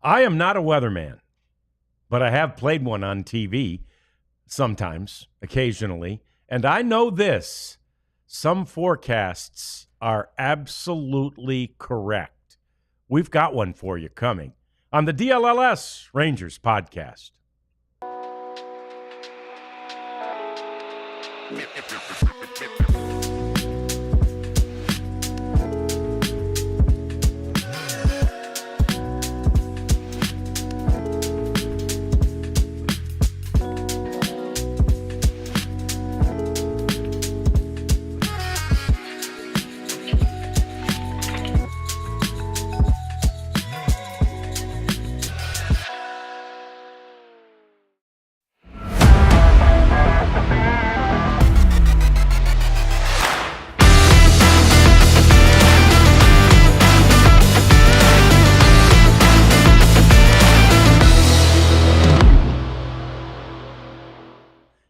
I am not a weatherman, but I have played one on TV sometimes, occasionally. And I know this. Some forecasts are absolutely correct. We've got one for you coming on the DLLS Rangers Podcast.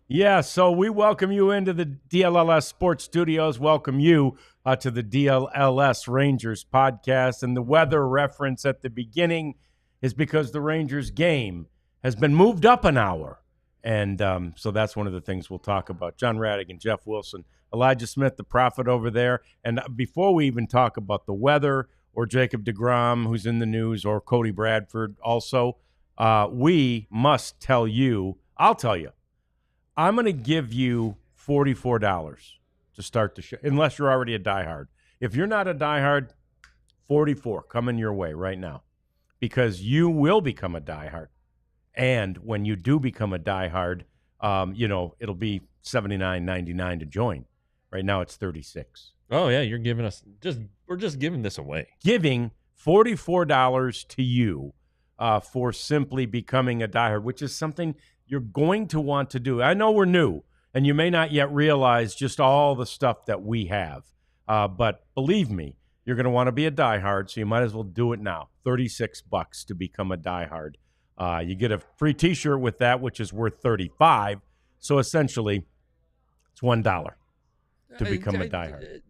Yeah, so we welcome you into the DLLS Sports Studios, welcome you to the DLLS Rangers Podcast. And the weather reference at the beginning is because the Rangers game has been moved up an hour. And so that's one of the things we'll talk about. John Radigan, Jeff Wilson, Elijah Smith, the prophet over there. And before we even talk about the weather or Jacob deGrom, who's in the news, or Cody Bradford also, we must tell you, I'll tell you, I'm going to give you $44 to start the show, unless you're already a diehard. If you're not a diehard, $44 coming your way right now, because you will become a diehard. And when you do become a diehard, it'll be $79.99 to join. Right now it's $36. Oh yeah, you're giving us we're just giving this away. Giving $44 to you for simply becoming a diehard, which is something you're going to want to do. I know we're new, and you may not yet realize just all the stuff that we have. But believe me, you're going to want to be a diehard, so you might as well do it now. $36 to become a diehard. You get a free T-shirt with that, which is worth $35. So essentially, it's $1 to become a diehard.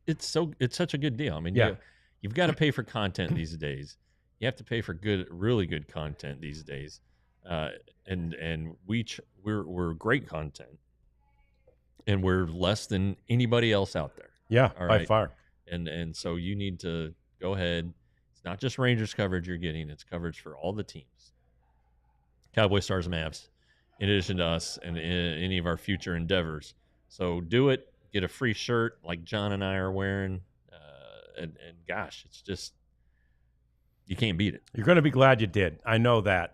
It's such a good deal. I mean, you've got to pay for content these days. You have to pay for really good content these days. And we're great content, and we're less than anybody else out there. Yeah, all by right? far. And so you need to go ahead. It's not just Rangers coverage you're getting; it's coverage for all the teams, Cowboys, Stars, Mavs, in addition to us and any of our future endeavors. So do it. Get a free shirt like John and I are wearing, and gosh, it's just you can't beat it. You're going to be glad you did. I know that.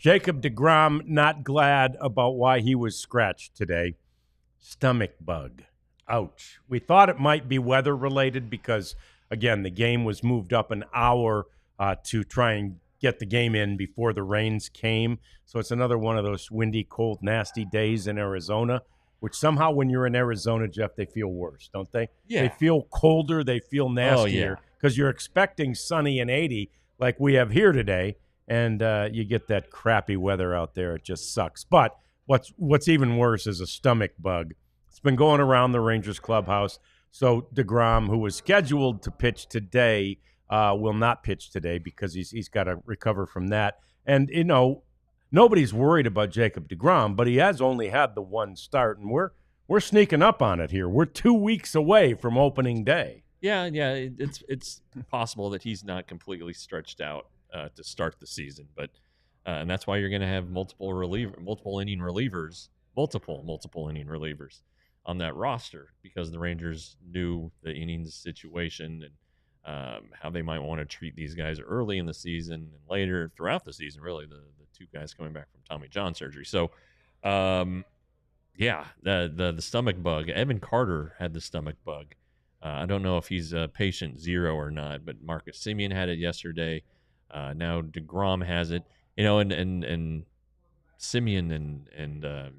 Jacob deGrom, not glad about why he was scratched today. Stomach bug. Ouch. We thought it might be weather-related because, again, the game was moved up an hour to try and get the game in before the rains came. So it's another one of those windy, cold, nasty days in Arizona, which somehow when you're in Arizona, Jeff, they feel worse, don't they? Yeah. They feel colder. They feel nastier because you're expecting sunny and 80 like we have here today. And you get that crappy weather out there. It just sucks. But what's even worse is a stomach bug. It's been going around the Rangers clubhouse. So deGrom, who was scheduled to pitch today, will not pitch today because he's got to recover from that. And, nobody's worried about Jacob deGrom, but he has only had the one start, and we're sneaking up on it here. We're 2 weeks away from opening day. Yeah. It's possible that he's not completely stretched out to start the season, but and that's why you're going to have multiple inning relievers on that roster, because the Rangers knew the innings situation and how they might want to treat these guys early in the season and later throughout the season. Really, the two guys coming back from Tommy John surgery. So, the stomach bug. Evan Carter had the stomach bug. I don't know if he's patient 0 or not, but Marcus Semien had it yesterday. Now deGrom has it, and Semien and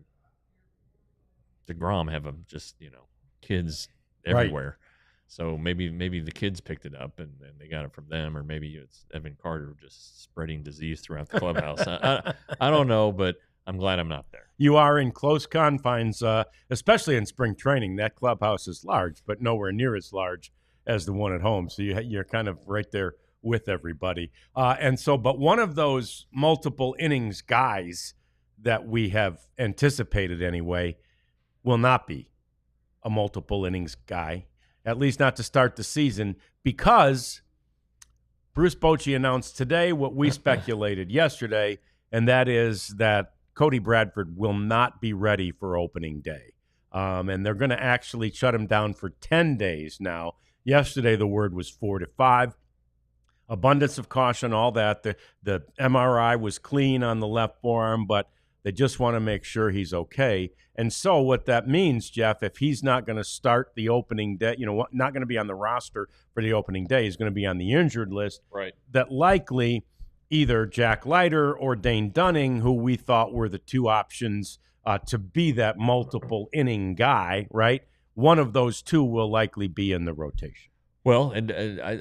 deGrom have just kids everywhere. Right. So maybe the kids picked it up and they got it from them, or maybe it's Evan Carter just spreading disease throughout the clubhouse. I don't know, but I'm glad I'm not there. You are in close confines, especially in spring training. That clubhouse is large, but nowhere near as large as the one at home. So you're kind of right there with everybody. But one of those multiple innings guys that we have anticipated anyway will not be a multiple innings guy, at least not to start the season, because Bruce Bochy announced today what we speculated yesterday, and that is that Cody Bradford will not be ready for opening day. And they're going to actually shut him down for 10 days now. Yesterday, the word was 4 to 5. Abundance of caution, all that. The MRI was clean on the left forearm, but they just want to make sure he's okay. And so what that means, Jeff, if he's not going to start the opening day, not going to be on the roster for the opening day, he's going to be on the injured list. Right. That likely either Jack Leiter or Dane Dunning, who we thought were the two options to be that multiple inning guy, right? One of those two will likely be in the rotation. Well, and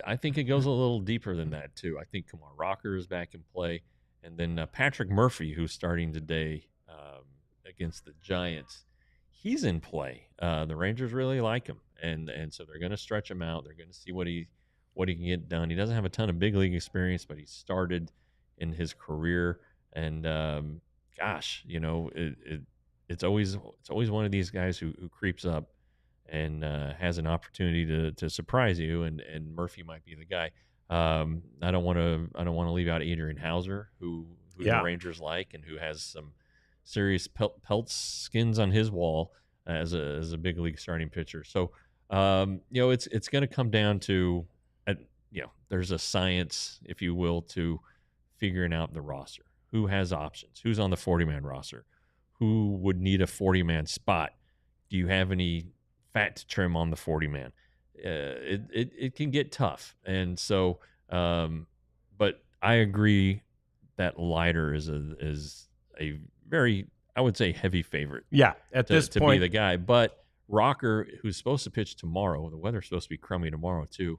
I think it goes a little deeper than that, too. I think Kumar Rocker is back in play. And then Patrick Murphy, who's starting today against the Giants, he's in play. The Rangers really like him. And so they're going to stretch him out. They're going to see what he can get done. He doesn't have a ton of big league experience, but he started in his career. And, it's always one of these guys who creeps up and has an opportunity to surprise you, and Murphy might be the guy. I don't want to leave out Adrian Hauser, who the Rangers like and who has some serious pelts skins on his wall as a big league starting pitcher. So it's going to come down to there's a science, if you will, to figuring out the roster. Who has options? Who's on the 40-man roster? Who would need a 40-man spot? Do you have any fat to trim on the 40-man? It can get tough. And so, but I agree that Leiter is a very, I would say, heavy favorite. Yeah, at this point. To be the guy. But Rocker, who's supposed to pitch tomorrow, the weather's supposed to be crummy tomorrow too.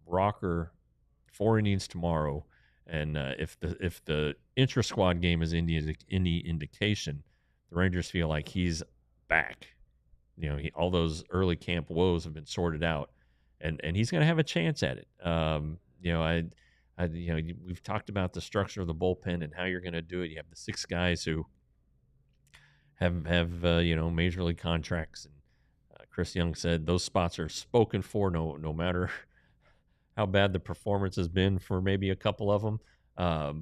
Rocker, 4 innings tomorrow. And if the intra-squad game is any indication, the Rangers feel like he's back. All those early camp woes have been sorted out, and he's going to have a chance at it. We've talked about the structure of the bullpen and how you're going to do it. You have the 6 guys who have major league contracts, and Chris Young said those spots are spoken for, no matter how bad the performance has been for maybe a couple of them.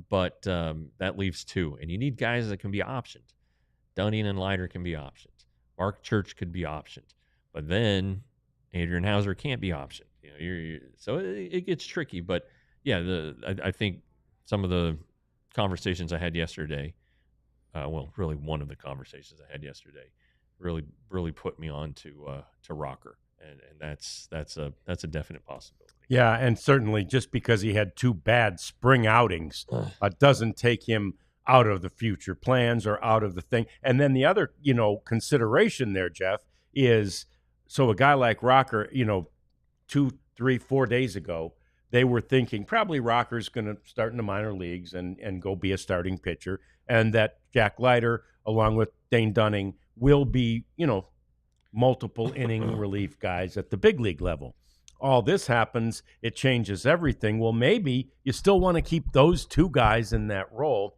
But that leaves 2, and you need guys that can be optioned. Dunning and Leiter can be optioned. Mark Church could be optioned, but then Adrian Hauser can't be optioned. So it gets tricky. But yeah, I think some of the conversations I had yesterday, really one of the conversations I had yesterday, really put me on to Rocker, and that's a definite possibility. Yeah, and certainly just because he had 2 bad spring outings doesn't take him out of the future plans or out of the thing. And then the other, consideration there, Jeff, is so a guy like Rocker, 2, 3, 4 days ago, they were thinking probably Rocker's going to start in the minor leagues and go be a starting pitcher, and that Jack Leiter, along with Dane Dunning, will be, multiple inning relief guys at the big league level. All this happens, it changes everything. Well, maybe you still want to keep those 2 guys in that role.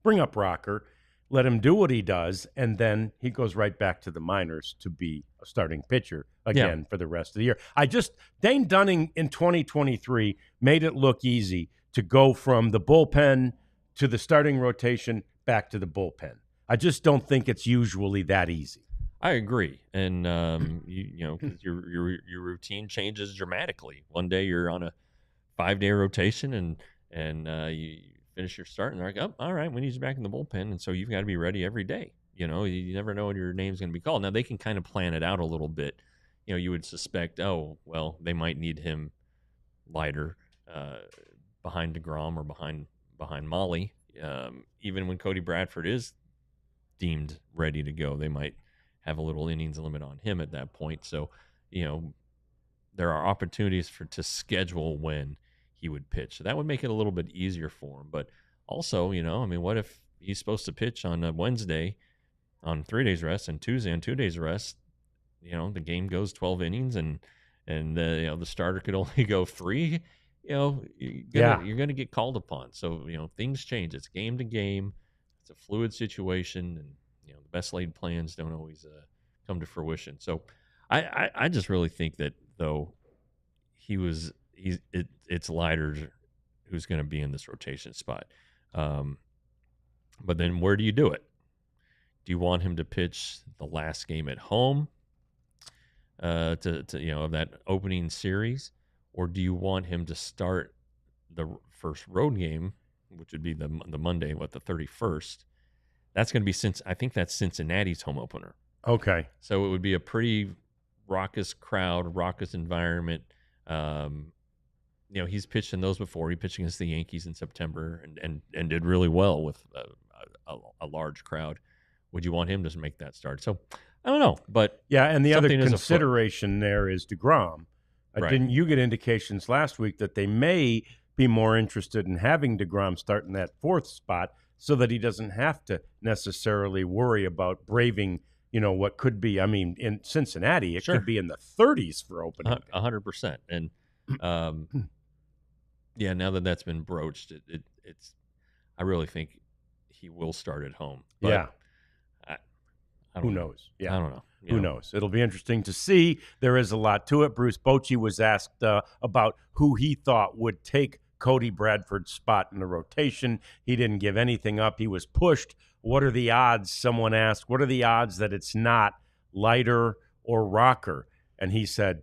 Bring up Rocker, let him do what he does, and then he goes right back to the minors to be a starting pitcher again for the rest of the year. Dane Dunning in 2023 made it look easy to go from the bullpen to the starting rotation back to the bullpen. I just don't think it's usually that easy. I agree, and because your routine changes dramatically. One day you're on a 5-day rotation, and you finish your start, and they're like, "Oh, all right, we need you back in the bullpen," and so you've got to be ready every day. You never know when your name's going to be called. Now they can kind of plan it out a little bit. You would suspect, oh, well, they might need him Leiter behind deGrom or behind Molly. Even when Cody Bradford is deemed ready to go, they might have a little innings limit on him at that point. So, there are opportunities to schedule when he would pitch. So that would make it a little bit easier for him. But also, what if he's supposed to pitch on a Wednesday on 3 days rest and Tuesday on 2 days rest? The game goes 12 innings and the starter could only go 3. you're gonna get called upon. So things change. It's game to game. It's a fluid situation, and the best laid plans don't always come to fruition. So I just really think that though it's Leiter who's going to be in this rotation spot. But then where do you do it? Do you want him to pitch the last game at home of that opening series, or do you want him to start the first road game, which would be the Monday, the 31st? That's going to be I think that's Cincinnati's home opener. Okay. So it would be a pretty raucous crowd, raucous environment. He's pitched in those before. He pitched against the Yankees in September and did really well with a large crowd. Would you want him to make that start? So I don't know, but yeah. And the other consideration there is deGrom. Right. Didn't you get indications last week that they may be more interested in having deGrom start in that fourth spot so that he doesn't have to necessarily worry about braving, what could be, in Cincinnati, it could be in the 30s for opening. 100%. And now that that's been broached, it's I really think he will start at home. But yeah. Who knows? Yeah. I don't know. Who knows? It'll be interesting to see. There is a lot to it. Bruce Bochy was asked about who he thought would take Cody Bradford's spot in the rotation. He didn't give anything up. He was pushed. What are the odds? Someone asked, what are the odds that it's not Leiter or Rocker? And he said,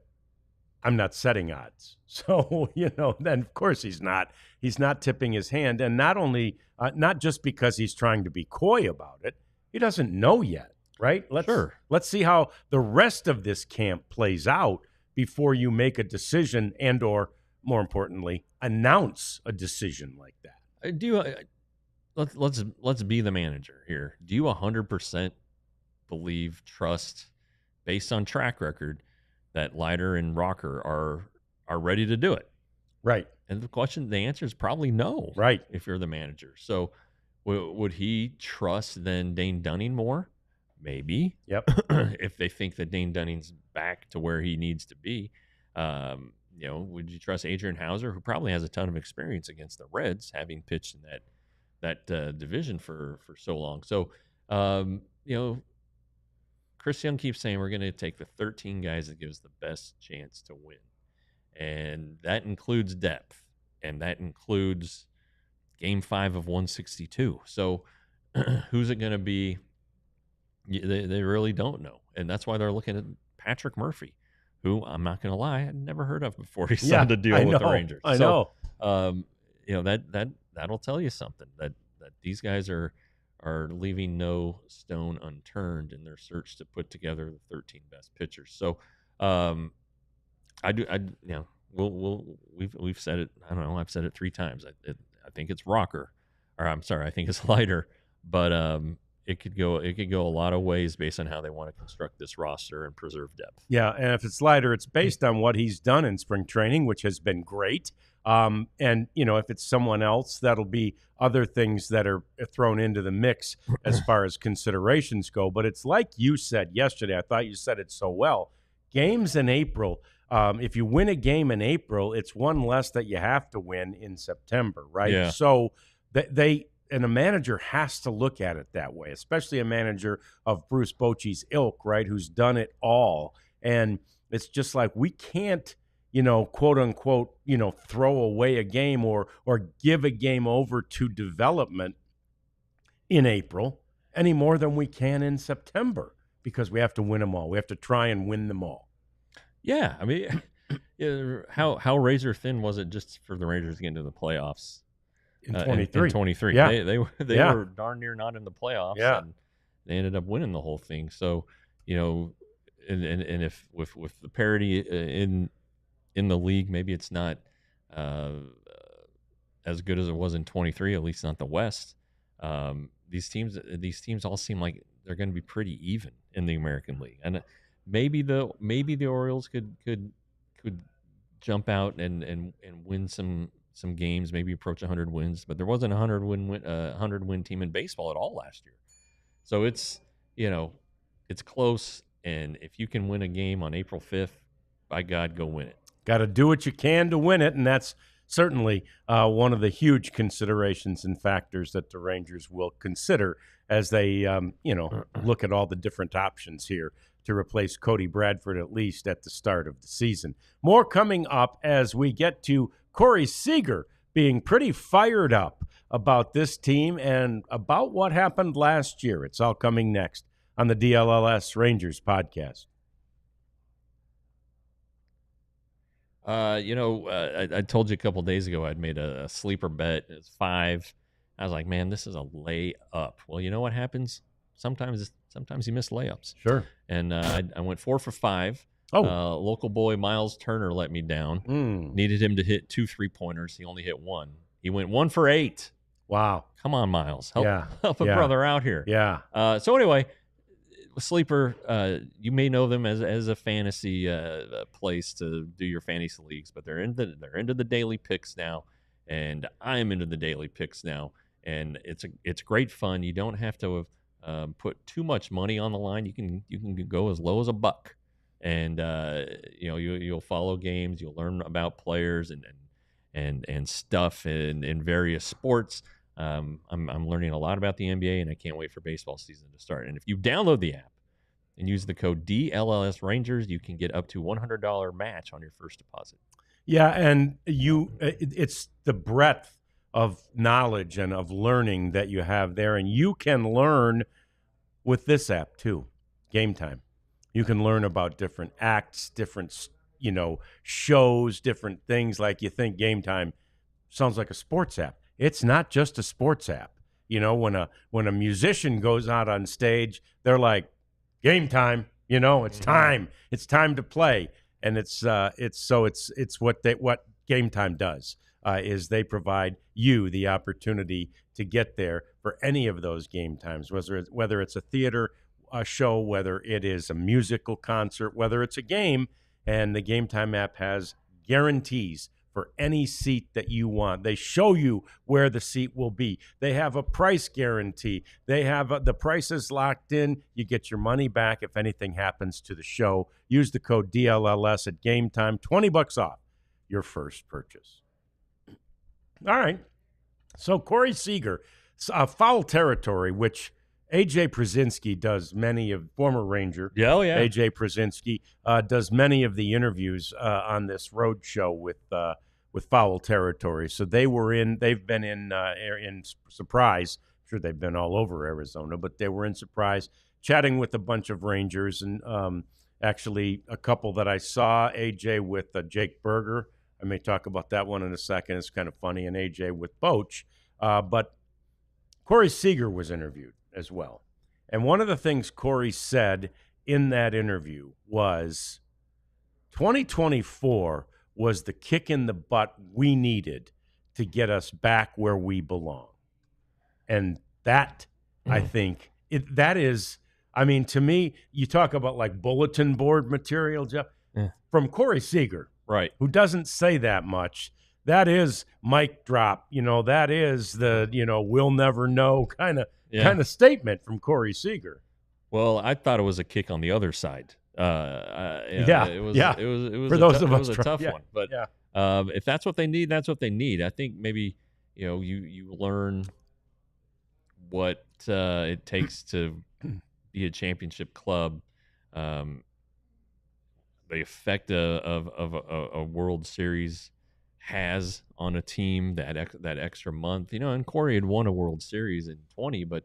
I'm not setting odds. So, then of course he's not. He's not tipping his hand. And not only, not just because he's trying to be coy about it, he doesn't know yet. Right? Let's see how the rest of this camp plays out before you make a decision and or, more importantly, announce a decision like that. Let's be the manager here. Do you 100% trust, based on track record, that Leiter and Rocker are ready to do it? Right. And the answer is probably no. Right. If you're the manager. So would he trust then Dane Dunning more? Maybe. Yep. If they think that Dane Dunning's back to where he needs to be, would you trust Adrian Hauser, who probably has a ton of experience against the Reds, having pitched in that division for so long? So, Chris Young keeps saying we're going to take the 13 guys that gives the best chance to win, and that includes depth, and that includes Game 5 of 162. So, who's it going to be? They really don't know, and that's why they're looking at Patrick Murphy, who I'm not going to lie, I'd never heard of before he signed a deal with the Rangers. I know. That'll tell you something that these guys are leaving no stone unturned in their search to put together the 13 best pitchers. So, we've said it. I don't know. I've said it 3 times. I think it's Rocker, or I'm sorry, I think it's Leiter, but it could go a lot of ways based on how they want to construct this roster and preserve depth. Yeah, and if it's Leiter, it's based on what he's done in spring training, which has been great. And if it's someone else, that'll be other things that are thrown into the mix as far as considerations go. But it's like you said yesterday. I thought you said it so well. Games in April. If you win a game in April, it's one less that you have to win in September, right? Yeah. So and a manager has to look at it that way, especially a manager of Bruce Bochy's ilk, right, who's done it all. And it's just like we can't, quote unquote, throw away a game or give a game over to development in April any more than we can in September, because we have to win them all. We have to try and win them all. Yeah, I mean, how razor thin was it just for the Rangers to get into the playoffs? In 23. In 23. Yeah. They were darn near not in the playoffs. Yeah. And they ended up winning the whole thing. So, and if with the parity in the league, maybe it's not as good as it was in 23, at least not the West. These teams all seem like they're going to be pretty even in the American League. And maybe the Orioles could jump out and win some games, maybe approach 100 wins, but there wasn't a 100 win team in baseball at all last year. So it's close, and if you can win a game on April 5th, by God, go win it. Got to do what you can to win it, and that's certainly one of the huge considerations and factors that the Rangers will consider as they, look at all the different options here to replace Cody Bradford, at least at the start of the season. More coming up as we get to Corey Seager being pretty fired up about this team and about what happened last year. It's all coming next on the DLLS Rangers podcast. I told you a couple days ago I'd made a sleeper bet. It's 5. I was like, man, this is a layup. Well, you know what happens? Sometimes you miss layups. Sure. And I went 4 for 5. Oh. Local boy Miles Turner let me down. Needed him to hit 2 3-pointers. He only hit 1. He went 1 for 8. Wow. Come on, Miles. Help a brother out here. Yeah. So anyway, sleeper, you may know them as a fantasy place to do your fantasy leagues, but they're into the daily picks now, and I'm into the daily picks now, and it's great fun. You don't have to put too much money on the line. You can go as low as $1, and you'll follow games. You'll learn about players and stuff in various sports. I'm learning a lot about the NBA, and I can't wait for baseball season to start. And if you download the app and use the code DLLS Rangers, you can get up to $100 match on your first deposit. Yeah, and it's the breadth of knowledge and of learning that you have there, and you can learn with this app too. Game Time. You can learn about different acts, different shows, different things. Like you think Game Time sounds like a sports app. It's not just a sports app. When a musician goes out on stage, they're like, game time. It's time. It's time to play. And it's what Game Time does is they provide you the opportunity to get there for any of those game times, whether it's a theater show, whether it is a musical concert, whether it's a game. And the Game Time app has guarantees for any seat that you want. They show you where the seat will be. They have a price guarantee. They have the prices locked in. You get your money back if anything happens to the show. Use the code DLLS at Game Time, $20 off your first purchase. All right. So Corey Seager, foul territory, which A.J. Przinsky does many of, former Ranger. Yeah, oh yeah. A.J. Przinsky does many of the interviews on this road show with foul territory. So they've been in Surprise. I'm sure they've been all over Arizona, but they were in Surprise chatting with a bunch of Rangers, and actually a couple that I saw, A.J. with Jake Berger. I may talk about that one in a second. It's kind of funny, and A.J. with Boch. But Corey Seager was interviewed as well. And one of the things Corey said in that interview was 2024 was the kick in the butt we needed to get us back where we belong. And that, I think, that is, to me, you talk about like bulletin board material, Jeff, from Corey Seager, right, who doesn't say that much. That is mic drop. That is the, we'll never know kind of statement from Corey Seager. Well, I thought it was a kick on the other side. It was for those of us, a tough one. But if that's what they need, that's what they need. I think maybe you learn what it takes to be a championship club. The effect of a World Series has on a team that extra month. And Corey had won a World Series in 20, but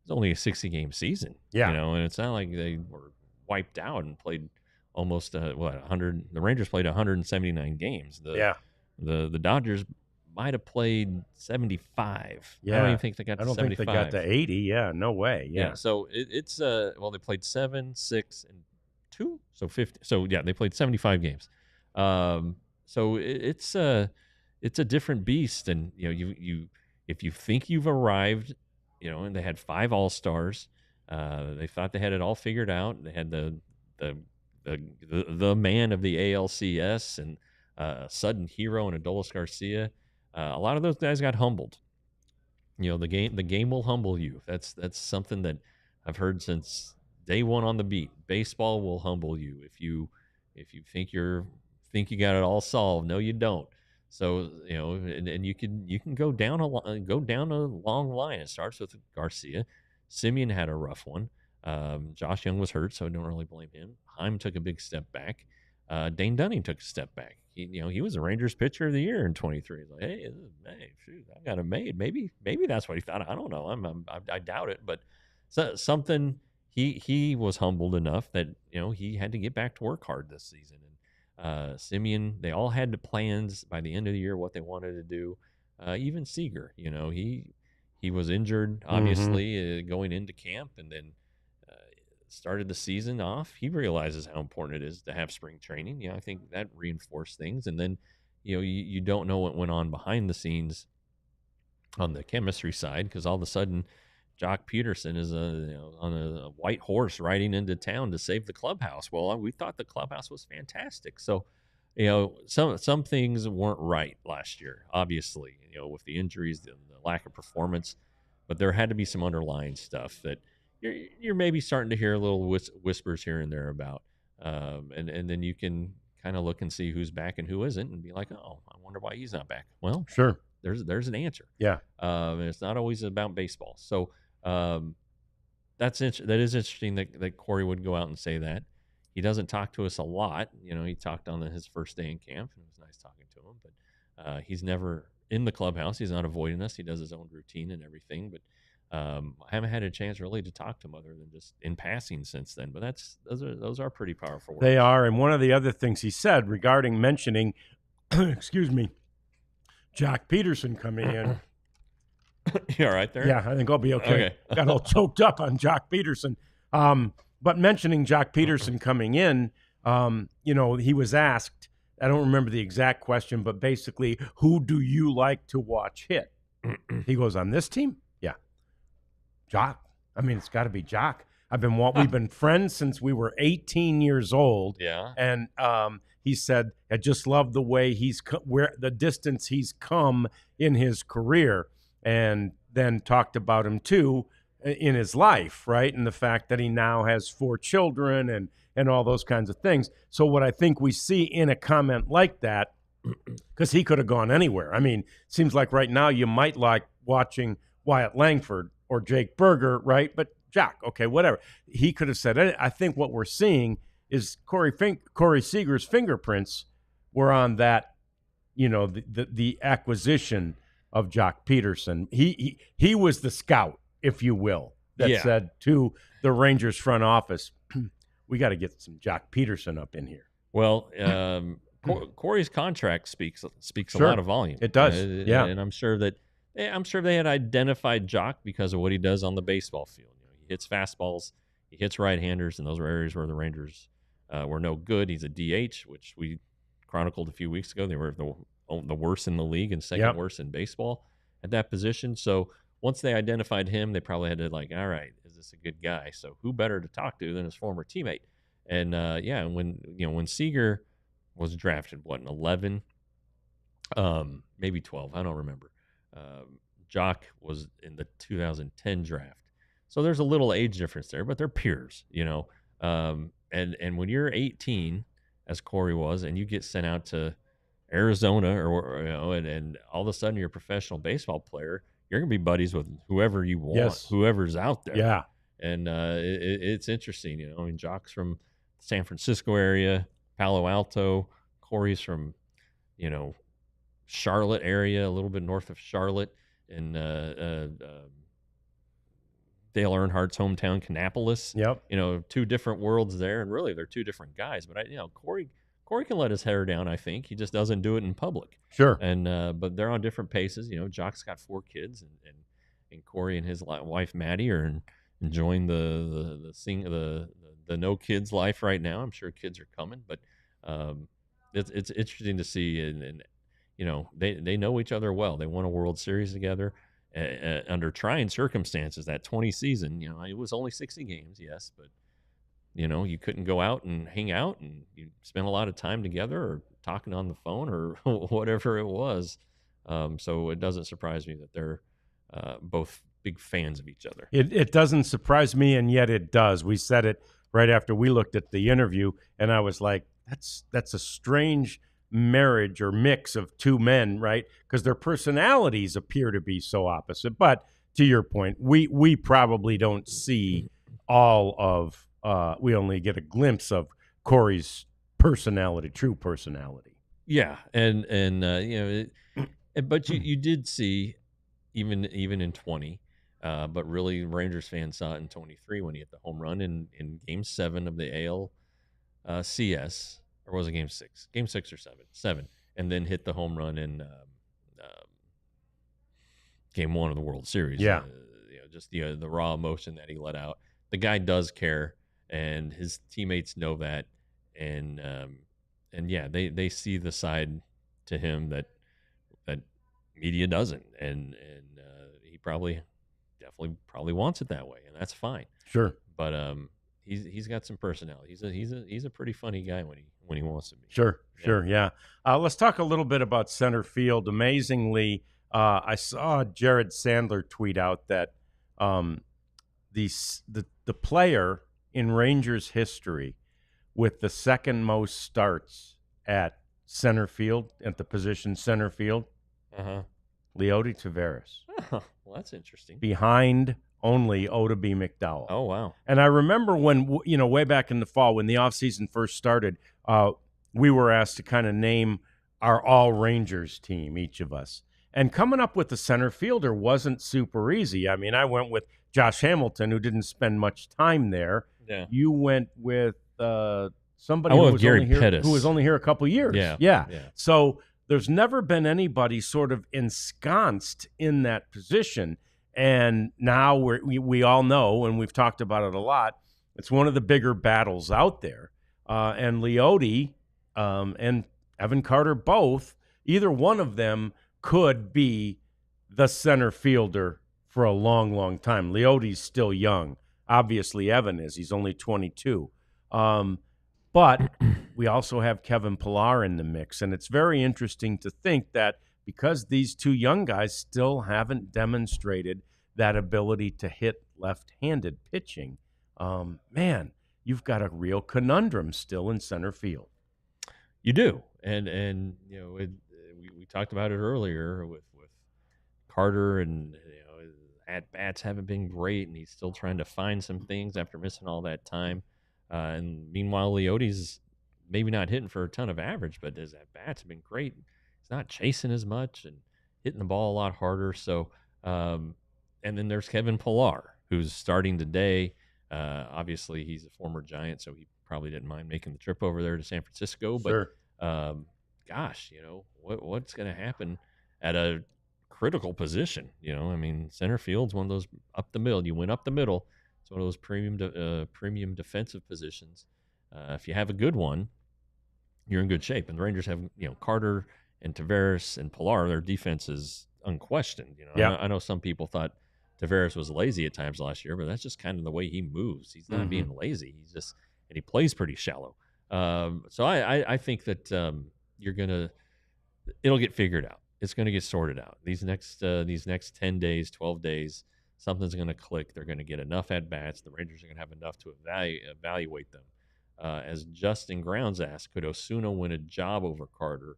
it's only a 60-game season. Yeah. And it's not like they were wiped out and played almost 100. The Rangers played 179 games. The Dodgers might have played 75. Yeah. I don't even think they got to 75. I don't think they got to 80. Yeah, no way. Yeah. So it's they played 7, 6, and 2, so 50. So yeah, they played 75 games. So it's a different beast, and you if you think you've arrived, and they had 5 All-Stars, they thought they had it all figured out. They had the man of the ALCS and a sudden hero and Adolis Garcia. A lot of those guys got humbled. The game will humble you. That's something that I've heard since day one on the beat. Baseball will humble you if you think you got it all solved. No, you don't. So and you can go down a long line. It starts with Garcia. Simeon had a rough one. Josh Young was hurt, so I don't really blame him. Heim took a big step back. Dane Dunning took a step back. He was the Rangers pitcher of the year in 23. He's like, hey, shoot, I got him made. Maybe that's what he thought. I don't know. I doubt it, but something. He was humbled enough that he had to get back to work hard this season. And Simeon, they all had the plans by the end of the year what they wanted to do. Even Seager, he was injured obviously going into camp, and then started the season off. He realizes how important it is to have spring training. I think that reinforced things. And then you don't know what went on behind the scenes on the chemistry side, because all of a sudden Jock Peterson is on a white horse riding into town to save the clubhouse. Well, we thought the clubhouse was fantastic. So, some things weren't right last year, obviously, with the injuries, the lack of performance, but there had to be some underlying stuff that you're maybe starting to hear little whispers here and there about. And then you can kind of look and see who's back and who isn't and be like, oh, I wonder why he's not back. Well, sure. There's an answer. Yeah. And it's not always about baseball. So, that is interesting that Corey would go out and say that. He doesn't talk to us a lot. He talked on his first day in camp, and it was nice talking to him. But he's never in the clubhouse. He's not avoiding us. He does his own routine and everything. But I haven't had a chance really to talk to him other than just in passing since then. But those are pretty powerful words. They are. And one of the other things he said regarding mentioning, excuse me, Jock Peterson coming in. You all right there? Yeah, I think I'll be okay. Got all choked up on Jock Peterson. But mentioning Jock Peterson coming in, he was asked, I don't remember the exact question, but basically, who do you like to watch hit? He goes, on this team? Yeah. Jock. I mean, it's got to be Jock. We've been friends since we were 18 years old. Yeah. And he said, I just love the way the distance he's come in his career. And then talked about him too in his life, right? And the fact that he now has 4 children and all those kinds of things. So what I think we see in a comment like that, because he could have gone anywhere. I mean, seems like right now you might like watching Wyatt Langford or Jake Berger, right? But Jock, okay, whatever. He could have said, I think what we're seeing is Corey Seager's fingerprints were on that, the acquisition of Jock Peterson. He was the scout, if you will, that said to the Rangers front office, we got to get some Jock Peterson up in here. Well, Corey's contract speaks Sure. a lot of volume. It does. Yeah. And I'm sure they had identified Jock because of what he does on the baseball field. He hits fastballs, he hits right-handers, and those were areas where the Rangers were no good. He's a DH, which we chronicled a few weeks ago. They were the worst in the league and second worst in baseball at that position. So once they identified him, they probably had to all right, is this a good guy? So who better to talk to than his former teammate? And when Seager was drafted, in 11, maybe 12, I don't remember. Jock was in the 2010 draft. So there's a little age difference there, but they're peers, and when you're 18, as Corey was, and you get sent out to Arizona and all of a sudden you're a professional baseball player, you're going to be buddies with whoever you want, whoever's out there. Yeah. And it's interesting, I mean, Jock's from San Francisco area, Palo Alto. Corey's from, Charlotte area, a little bit north of Charlotte, and Dale Earnhardt's hometown, Kannapolis. Yep. 2 different worlds there, and really they're 2 different guys. But Corey can let his hair down. I think he just doesn't do it in public. Sure. And but they're on different paces. Jock's got 4 kids, and Corey and his wife Maddie are enjoying the no kids life right now. I'm sure kids are coming, but it's interesting to see, and they know each other well. They won a World Series together under trying circumstances. That 20 season, it was only 60 games, yes, but you couldn't go out and hang out, and you spent a lot of time together or talking on the phone or whatever it was. So it doesn't surprise me that they're both big fans of each other. It doesn't surprise me, and yet it does. We said it right after we looked at the interview, and I was like, that's a strange marriage or mix of two men, right? Because their personalities appear to be so opposite. But to your point, we probably don't see all of, we only get a glimpse of Corey's personality, true personality. Yeah, and but you did see even in 20, but really Rangers fans saw it in 23 when he hit the home run in Game 7 of the ALCS, or was it Game 6? Game 6 or 7, and then hit the home run in Game 1 of the World Series. Yeah, just the raw emotion that he let out. The guy does care, and his teammates know that, and yeah, they see the side to him that media doesn't, and he definitely wants it that way, and that's fine. Sure. But he's got some personality. He's a pretty funny guy when he wants to be. Sure. Yeah. Let's talk a little bit about center field. Amazingly, I saw Jared Sandler tweet out that the player in Rangers history with the second most starts at center field, at the position center field, Leody Taveras. Oh, well, that's interesting. Behind only Oda B. McDowell. Oh, wow. And I remember when, way back in the fall when the offseason first started, we were asked to kind of name our all Rangers team, each of us. And coming up with the center fielder wasn't super easy. I mean, I went with Josh Hamilton, who didn't spend much time there. Yeah. You went with somebody who was only here a couple years. Yeah. So there's never been anybody sort of ensconced in that position. And now we all know, and we've talked about it a lot, it's one of the bigger battles out there. And Leody and Evan Carter both, either one of them could be the center fielder for a long, long time. Leody's still young. Obviously, Evan is. He's only 22. But we also have Kevin Pillar in the mix. And it's very interesting to think that because these two young guys still haven't demonstrated that ability to hit left-handed pitching, man, you've got a real conundrum still in center field. You do. And we talked about it earlier with Carter, and his at-bats haven't been great, and he's still trying to find some things after missing all that time. And meanwhile, Leody's maybe not hitting for a ton of average, but his at-bats have been great. He's not chasing as much and hitting the ball a lot harder. So, and then there's Kevin Pillar, who's starting today. Obviously, he's a former Giant, so he probably didn't mind making the trip over there to San Francisco. Sure. But, gosh, what's going to happen at a critical position? I mean, center field's one of those up the middle. You win up the middle. It's one of those premium defensive positions. If you have a good one, you're in good shape. And the Rangers have, Carter and Taveras and Pillar. Their defense is unquestioned. Yeah. I know some people thought Taveras was lazy at times last year, but that's just kind of the way he moves. He's not being lazy. And he plays pretty shallow. So I think that it'll get figured out. It's going to get sorted out. These next 10 days, 12 days, something's going to click. They're going to get enough at-bats. The Rangers are going to have enough to evaluate them. As Justin Grounds asked, could Osuna win a job over Carter?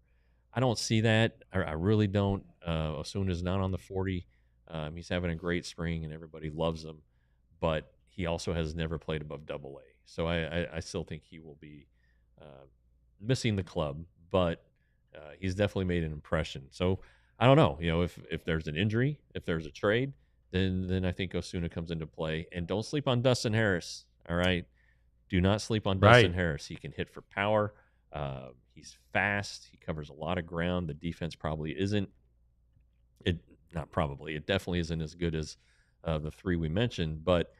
I don't see that. I really don't. Osuna's not on the 40. He's having a great spring, and everybody loves him. But he also has never played above Double-A. So I still think he will be missing the club, but he's definitely made an impression. So I don't know. If there's an injury, if there's a trade, then I think Osuna comes into play. And don't sleep on Dustin Harris. All right, do not sleep on Dustin Harris. He can hit for power. He's fast. He covers a lot of ground. The defense probably isn't. It definitely isn't as good as the three we mentioned. But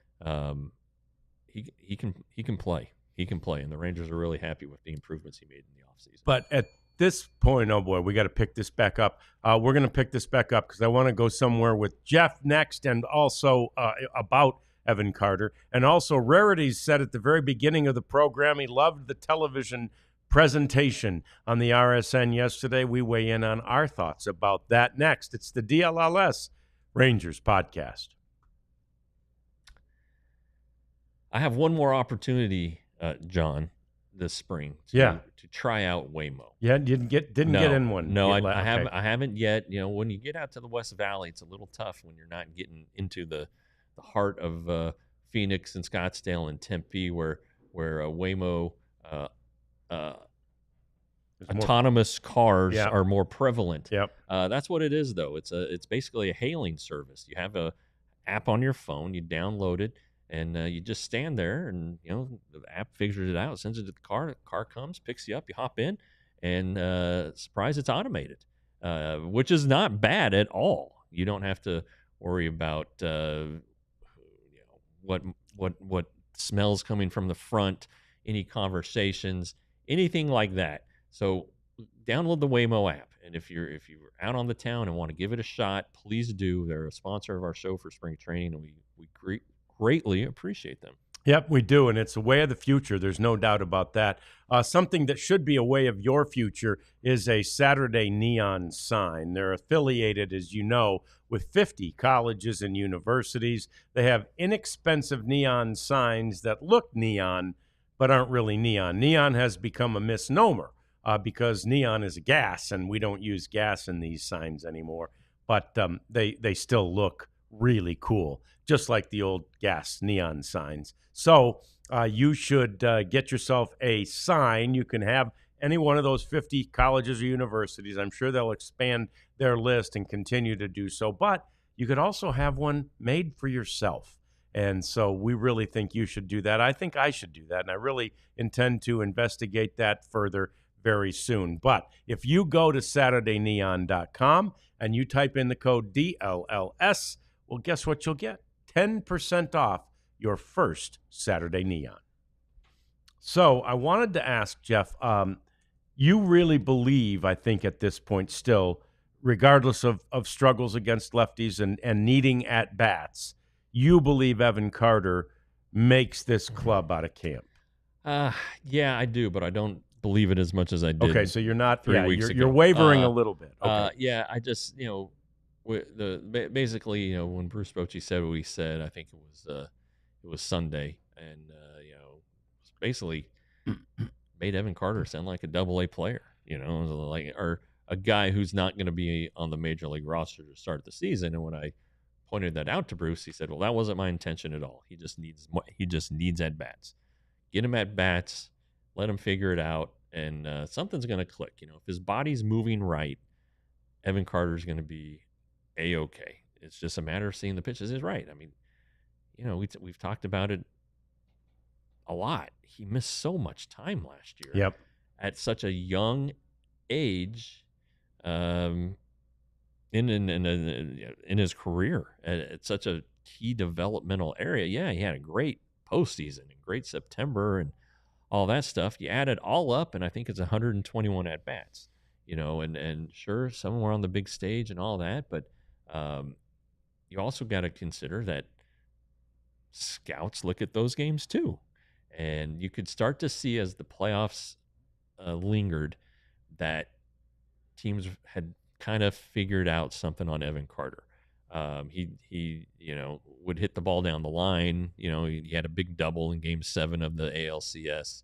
he can play. He can play, and the Rangers are really happy with the improvements he made in the offseason. But at this point, oh boy, we got to pick this back up. We're going to pick this back up because I want to go somewhere with Jeff next, and also about Evan Carter. And also, Rarities said at the very beginning of the program he loved the television presentation on the RSN yesterday. We weigh in on our thoughts about that next. It's the DLLS Rangers Podcast. I have one more opportunity, John, this spring Yeah. to try out Waymo. Yeah, didn't get in one. No, yet. I haven't yet. You know, when you get out to the West Valley, it's a little tough when you're not getting into the heart of Phoenix and Scottsdale and Tempe, where Waymo autonomous cars Yeah. are more prevalent. Yep. That's what it is, though. It's basically a hailing service. You have a app on your phone, you download it, and you just stand there, and you know the app figures it out, sends it to the car. The car comes, picks you up, you hop in, and surprise, it's automated, which is not bad at all. You don't have to worry about what smells coming from the front, any conversations, anything like that. So download the Waymo app, and if you're out on the town and want to give it a shot, please do. They're a sponsor of our show for spring training, and we greatly appreciate them. Yep, we do, and it's a way of the future. There's no doubt about that. Something that should be a way of your future is a Saturday neon sign. They're affiliated, as you know, with 50 colleges and universities. They have inexpensive neon signs that look neon but aren't really neon. Neon has become a misnomer because neon is a gas, and we don't use gas in these signs anymore. But they still look really cool, just like the old gas neon signs. So you should get yourself a sign. You can have any one of those 50 colleges or universities. I'm sure they'll expand their list and continue to do so. But you could also have one made for yourself. And so we really think you should do that. I think I should do that. And I really intend to investigate that further very soon. But if you go to SaturdayNeon.com and you type in the code DLLS, well, guess what you'll get? 10% off your first Saturday Neon. So I wanted to ask, Jeff, you really believe, I think at this point still, regardless of struggles against lefties and needing at-bats, you believe Evan Carter makes this club out of camp? Yeah, I do, but I don't believe it as much as I did. Okay, so you're not 3 weeks ago. You're wavering a little bit. Okay. Yeah, I just basically when Bruce Bochy said what he said, I think it was Sunday, and basically made Evan Carter sound like a Double-A player, or a guy who's not going to be on the major league roster to start the season. And when I pointed that out to Bruce, he said, "Well, that wasn't my intention at all. He just needs at bats. Get him at bats, let him figure it out, and something's going to click. If his body's moving right, Evan Carter's going to be A-okay. It's just a matter of seeing the pitches is right. I mean, we've talked about it a lot. He missed so much time last year. Yep. At such a young age, in his career, at such a key developmental area. Yeah, he had a great postseason and great September and all that stuff. You add it all up, and I think it's 121 at bats. And sure, some were on the big stage and all that, but you also got to consider that scouts look at those games too. And you could start to see as the playoffs lingered that teams had kind of figured out something on Evan Carter. He would hit the ball down the line. He had a big double in Game 7 of the ALCS,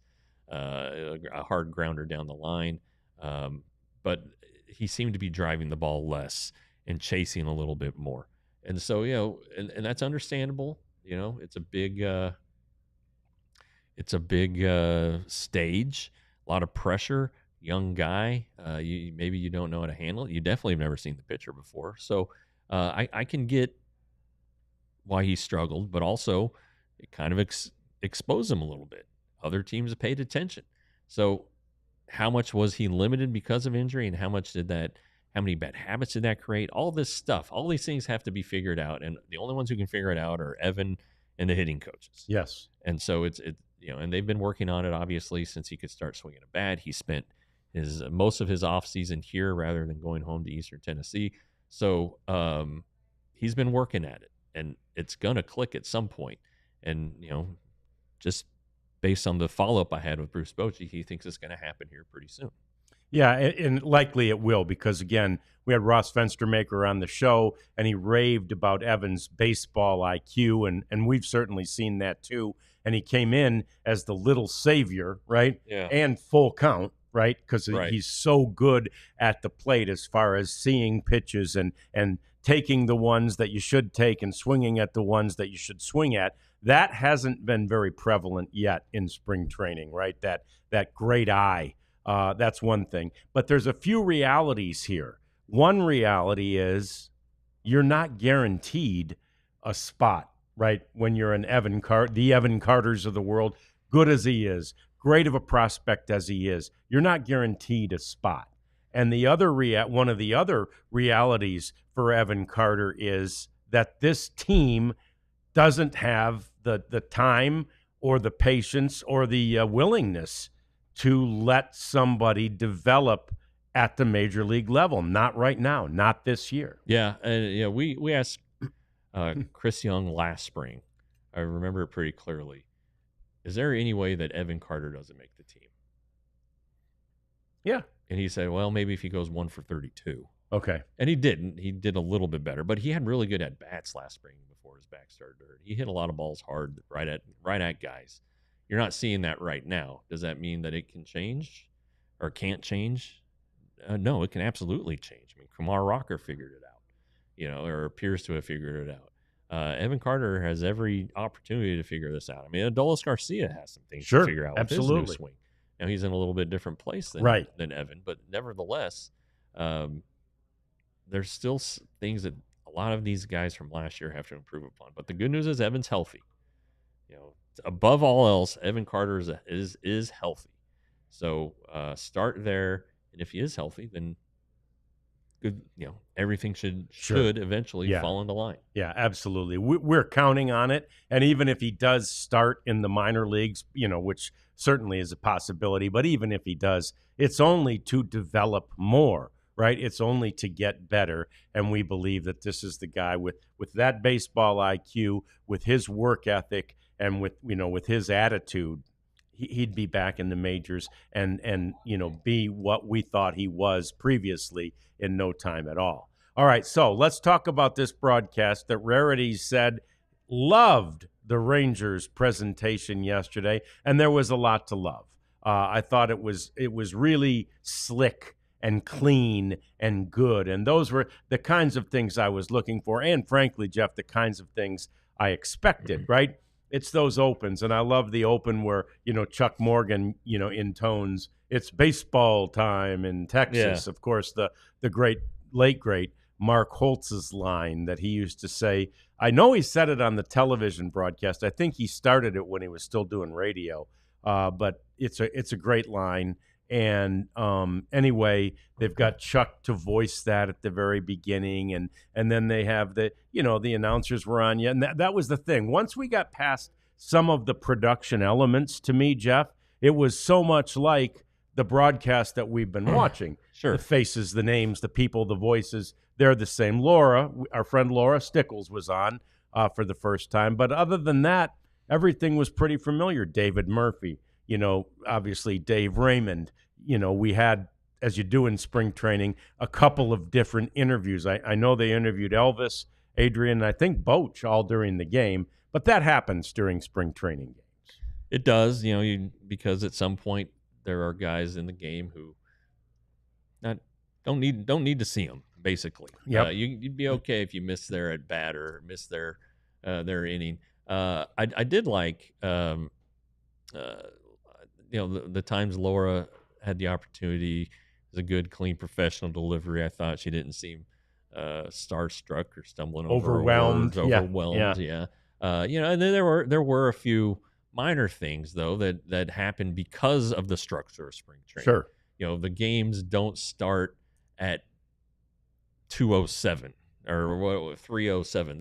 a hard grounder down the line. But he seemed to be driving the ball less and chasing a little bit more. And so, and that's understandable. It's a big stage, a lot of pressure, young guy. Maybe you don't know how to handle it. You definitely have never seen the pitcher before. So I can get why he struggled, but also it kind of exposed him a little bit. Other teams have paid attention. So how much was he limited because of injury, and how many bad habits did that create? All this stuff, all these things have to be figured out, and the only ones who can figure it out are Evan and the hitting coaches. Yes. And so it's and they've been working on it obviously since he could start swinging a bat. He spent most of his off season here rather than going home to Eastern Tennessee. So he's been working at it, and it's gonna click at some point. And just based on the follow up I had with Bruce Bochy, he thinks it's going to happen here pretty soon. Yeah, and likely it will because, again, we had Ross Fenstermaker on the show, and he raved about Evan's baseball IQ, and we've certainly seen that too. And he came in as the little savior, right? Yeah. And full count, right? Because Right. he's so good at the plate as far as seeing pitches and taking the ones that you should take and swinging at the ones that you should swing at. That hasn't been very prevalent yet in spring training, right? That great eye. That's one thing. But there's a few realities here. One reality is you're not guaranteed a spot, right? When you're the Evan Carters of the world, good as he is, great of a prospect as he is, you're not guaranteed a spot. And one of the other realities for Evan Carter is that this team doesn't have the time or the patience or the willingness to let somebody develop at the major league level. Not right now, not this year. Yeah, and we asked Chris Young last spring. I remember it pretty clearly. Is there any way that Evan Carter doesn't make the team? Yeah. And he said, well, maybe if he goes 1 for 32. Okay. And he didn't. He did a little bit better, but he had really good at-bats last spring before his back started to hurt. He hit a lot of balls hard right at guys. You're not seeing that right now. Does that mean that it can change or can't change? No, it can absolutely change. I mean, Kumar Rocker figured it out, or appears to have figured it out. Evan Carter has every opportunity to figure this out. I mean, Adolis Garcia has some things to figure out with his new swing. Now, he's in a little bit different place than Evan, but nevertheless, there's still things that a lot of these guys from last year have to improve upon. But the good news is Evan's healthy. Above all else, Evan Carter is healthy. So start there, and if he is healthy, then good. Everything should eventually fall into line. Yeah, absolutely. We're counting on it, and even if he does start in the minor leagues, which certainly is a possibility, but even if he does, it's only to develop more. Right, it's only to get better, and we believe that this is the guy with that baseball IQ, with his work ethic, and with his attitude. He'd be back in the majors and be what we thought he was previously in no time at all. All right, so let's talk about this broadcast that Rarity said loved the Rangers presentation yesterday, and there was a lot to love. I thought it was really slick and clean and good. And those were the kinds of things I was looking for. And frankly, Jeff, the kinds of things I expected, right? It's those opens. And I love the open where, Chuck Morgan, intones, it's baseball time in Texas. Yeah. Of course, the late great Mark Holtz's line that he used to say, I know he said it on the television broadcast. I think he started it when he was still doing radio. But it's a great line. And anyway, they've got Chuck to voice that at the very beginning, and then they have the announcers were on you, and that was the thing. Once we got past some of the production elements, to me, Jeff, it was so much like the broadcast that we've been watching. Sure, the faces, the names, the people, the voices, they're the same. Our friend Laura Stickles was on for the first time, but other than that, everything was pretty familiar. David Murphy. Obviously Dave Raymond, we had, as you do in spring training, a couple of different interviews. I know they interviewed Elvis, Adrian, and I think Boch all during the game, but that happens during spring training games. It does, because at some point there are guys in the game who don't need to see them, basically. Yep. You'd be okay if you missed their at bat or missed their inning. I did like the times Laura had the opportunity. It was a good, clean, professional delivery. I thought she didn't seem starstruck or stumbling overwhelmed. Yeah. And then there were a few minor things though that happened because of the structure of spring training. Sure. The games don't start at 2:07 or 3:07.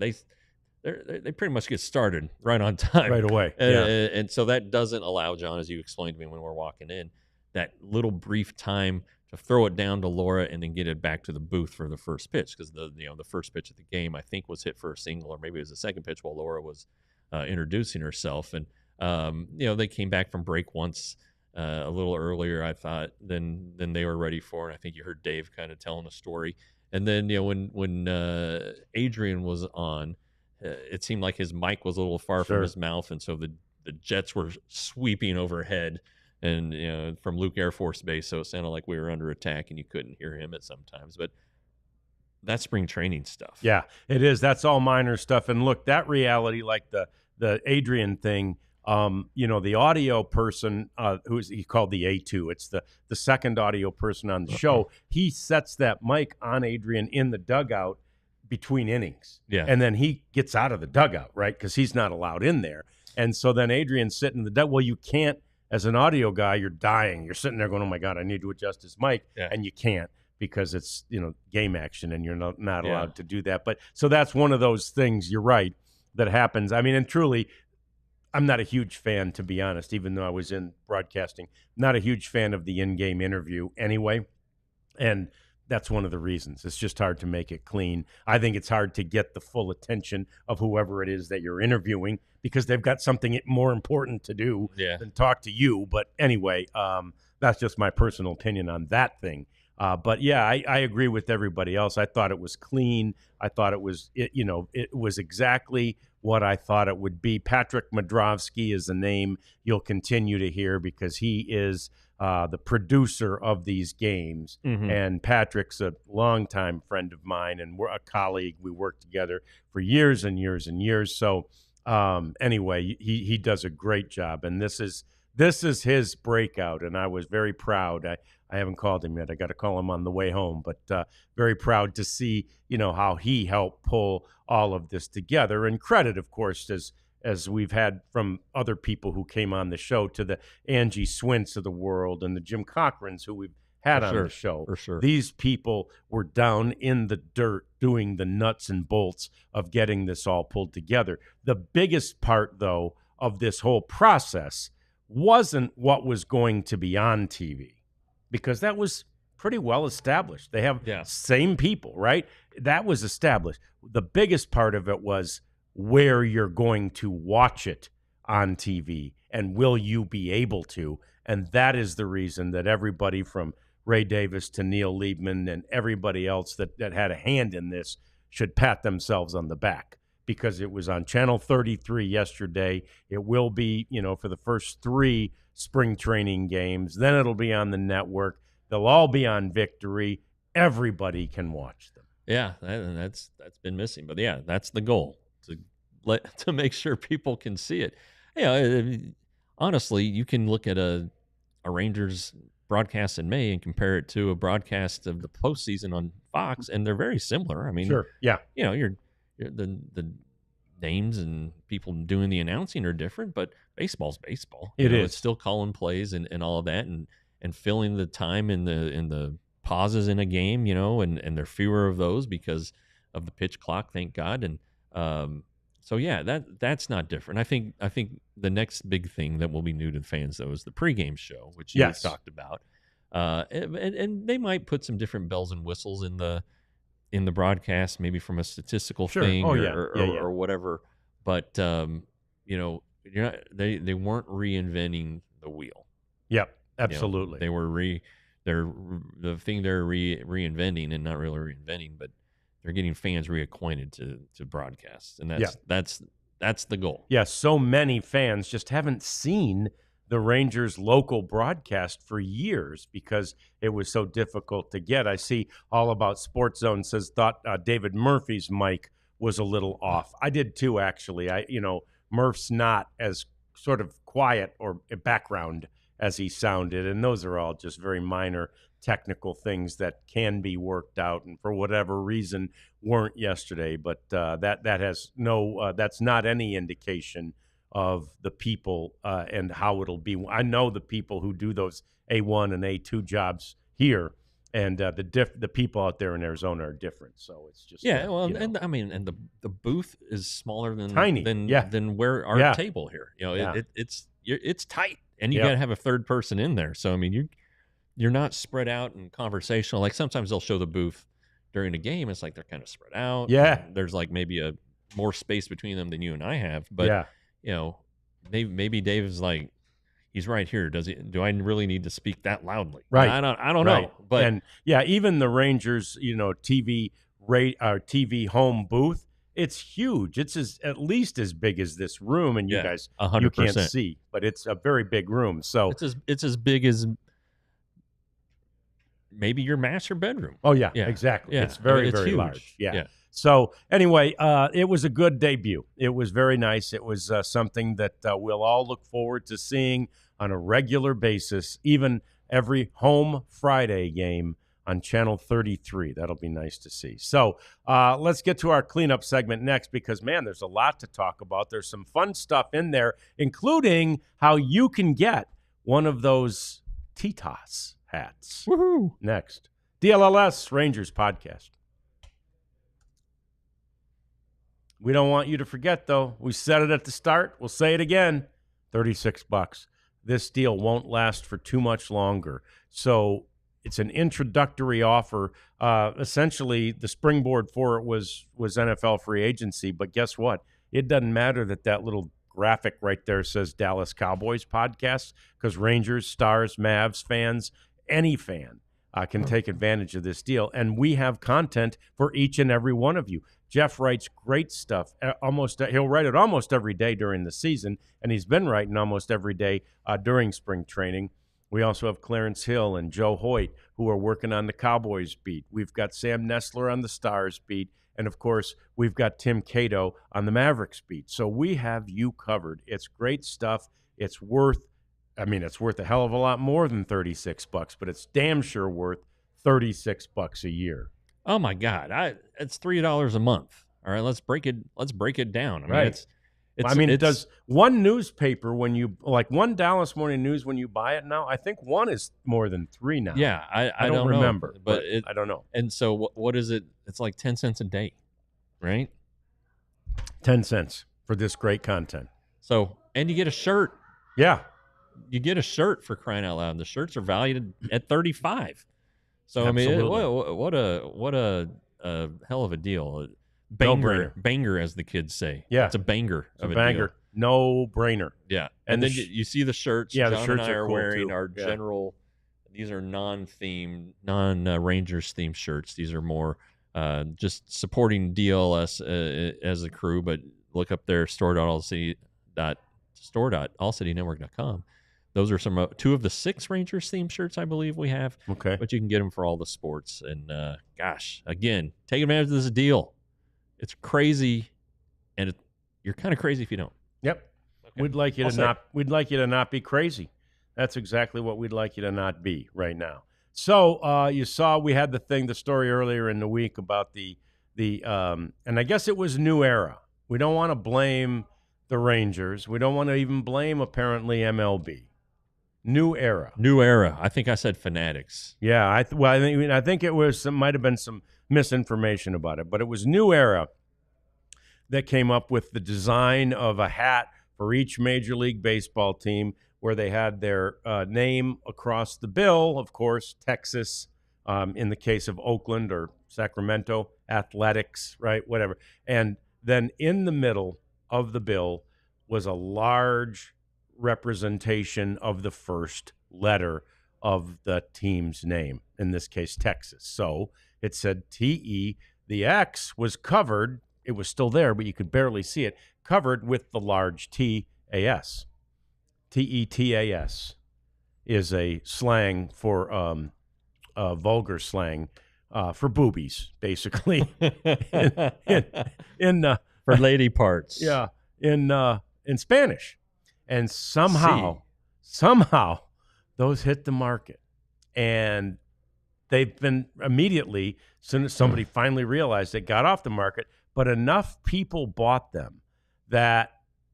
They pretty much get started right on time. Right away. And so that doesn't allow, John, as you explained to me when we're walking in, that little brief time to throw it down to Laura and then get it back to the booth for the first pitch. Because the first pitch of the game, I think, was hit for a single, or maybe it was the second pitch while Laura was introducing herself. And, they came back from break once a little earlier, I thought, than they were ready for. And I think you heard Dave kind of telling a story. And then, when Adrian was on, it seemed like his mic was a little far from his mouth, and so the jets were sweeping overhead, and from Luke Air Force Base, so it sounded like we were under attack, and you couldn't hear him at some times. But that's spring training stuff. Yeah, it is. That's all minor stuff. And look, that reality, like the Adrian thing, the audio person, he called the A2. It's the second audio person on the show. He sets that mic on Adrian in the dugout between innings. Yeah. And then he gets out of the dugout, right? Because he's not allowed in there. And so then Adrian's sitting in the dugout. Well, you can't, as an audio guy, you're dying. You're sitting there going, oh my God, I need to adjust his mic. Yeah. And you can't, because it's, game action, and you're not allowed to do that. But so that's one of those things, you're right, that happens. I mean, and truly, I'm not a huge fan, to be honest, even though I was in broadcasting, not a huge fan of the in-game interview anyway. And that's one of the reasons. It's just hard to make it clean. I think it's hard to get the full attention of whoever it is that you're interviewing, because they've got something more important to do than talk to you. But anyway, that's just my personal opinion on that thing. But yeah, I agree with everybody else. I thought it was clean. I thought it was exactly what I thought it would be. Patrick Modrovsky is a name you'll continue to hear, because he is the producer of these games. Mm-hmm. And Patrick's a longtime friend of mine, and we're a colleague. We worked together for years and years and years. So anyway, he does a great job, and this is his breakout, and I was very proud. I haven't called him yet. I got to call him on the way home, but very proud to see, how he helped pull all of this together. And credit, of course, as we've had from other people who came on the show, to the Angie Swints of the world and the Jim Cochrans who we've had on the show. For sure. These people were down in the dirt doing the nuts and bolts of getting this all pulled together. The biggest part, though, of this whole process wasn't what was going to be on TV, because that was pretty well established. They have same people, right? That was established. The biggest part of it was where you're going to watch it on TV, and will you be able to? And that is the reason that everybody from Ray Davis to Neil Liebman and everybody else that had a hand in this should pat themselves on the back, because it was on Channel 33 yesterday. It will be, for the first 3 spring training games. Then it'll be on the network. They'll all be on Victory. Everybody can watch them. Yeah, that's been missing. But yeah, that's the goal, to make sure people can see it. Honestly, you can look at a Rangers broadcast in May and compare it to a broadcast of the postseason on Fox, and they're very similar. I mean, sure, yeah, you're the names and people doing the announcing are different, but baseball's baseball. It's still calling plays and all of that, and filling the time in the pauses in a game, and there are fewer of those because of the pitch clock, thank God. And so yeah, that's not different. I think the next big thing that will be new to the fans, though, is the pregame show, which you talked about. And they might put some different bells and whistles in the broadcast, maybe from a statistical thing or whatever. But you're not, they weren't reinventing the wheel. Yep, absolutely. They were the thing they're reinventing, and not really reinventing, but they're getting fans reacquainted to broadcasts, and that's the goal. Yeah, so many fans just haven't seen the Rangers local broadcast for years because it was so difficult to get. I see All About Sports Zone says thought David Murphy's mic was a little off. I did too, actually. Murph's not as sort of quiet or background as he sounded, and those are all just very minor technical things that can be worked out, and for whatever reason weren't yesterday. But that has no that's not any indication of the people and how it'll be. I know the people who do those A1 and A2 jobs here, and the people out there in Arizona are different. So it's just and I mean, and the booth is smaller than tiny than where our table here. It's tight, and you got to have a third person in there. So I mean, you're not spread out and conversational. Like sometimes they'll show the booth during a game. It's like they're kind of spread out. Yeah, there's like maybe a more space between them than you and I have. But maybe Dave's like, he's right here. Do I really need to speak that loudly? Right. I don't know. But and yeah, even the Rangers, TV home booth, it's huge. It's at least as big as this room, and you guys 100%. you can't see, but it's a very big room. So it's as big as maybe your master bedroom. Oh yeah. Exactly. Yeah. It's very very huge. large. Yeah. So anyway, it was a good debut. It was very nice. It was something that we'll all look forward to seeing on a regular basis, even every home Friday game on Channel 33. That'll be nice to see. So let's get to our cleanup segment next because, man, there's a lot to talk about. There's some fun stuff in there, including how you can get one of those T-Toss hats. Woohoo! Next, DLLS Rangers Podcast. We don't want you to forget, though. We said it at the start. We'll say it again. $36. This deal won't last for too much longer. So it's an introductory offer. Essentially, the springboard for it was NFL free agency. But guess what? It doesn't matter that little graphic right there says Dallas Cowboys Podcast, because Rangers, Stars, Mavs fans, any fan can take advantage of this deal. And we have content for each and every one of you. Jeff writes great stuff. He'll write it almost every day during the season, and he's been writing almost every day during spring training. We also have Clarence Hill and Joe Hoyt, who are working on the Cowboys beat. We've got Sam Nestler on the Stars beat, and of course, we've got Tim Cato on the Mavericks beat. So we have you covered. It's great stuff. It's worth a hell of a lot more than $36, but it's damn sure worth $36 a year. Oh my God! It's $3 a month. All right, let's break it down. Does one newspaper one Dallas Morning News when you buy it now? I think one is more than three now. Yeah, I don't remember, but I don't know. And so what is it? It's like 10 cents a day, right? 10 cents for this great content. So, and you get a shirt. Yeah, you get a shirt, for crying out loud. The shirts are valued at $35. So Absolutely. what a hell of a deal. Banger, as the kids say. Yeah, it's a banger. It's a banger. Deal. No brainer. Yeah, and then you see the shirts. Yeah, John the shirts and I are cool wearing too. Our general. These are non-themed, Rangers themed shirts. These are more just supporting DLS as a crew. But look up there, store.allcitynetwork.com. Those are some 2 of the 6 Rangers themed shirts I believe we have. Okay. But you can get them for all the sports. And gosh, again, take advantage of this deal. It's crazy, and you're kind of crazy if you don't. Yep. Okay. We'd like you to not be crazy. That's exactly what we'd like you to not be right now. So you saw we had the story earlier in the week about the and I guess it was New Era. We don't want to blame the Rangers. We don't want to even blame apparently MLB. New Era. I think I said Fanatics. Yeah, I think it was might have been some misinformation about it, but it was New Era that came up with the design of a hat for each Major League Baseball team, where they had their name across the bill. Of course, Texas, in the case of Oakland or Sacramento, Athletics, right? Whatever, and then in the middle of the bill was a large representation of the first letter of the team's name, in this case, Texas. So it said TE. The X was covered. It was still there, but you could barely see it, covered with the large TAS. TETAS is a slang for vulgar slang for boobies, basically. For lady parts. Yeah, in Spanish. And somehow those hit the market. And they've been immediately, as soon as somebody finally realized it, got off the market, but enough people bought them that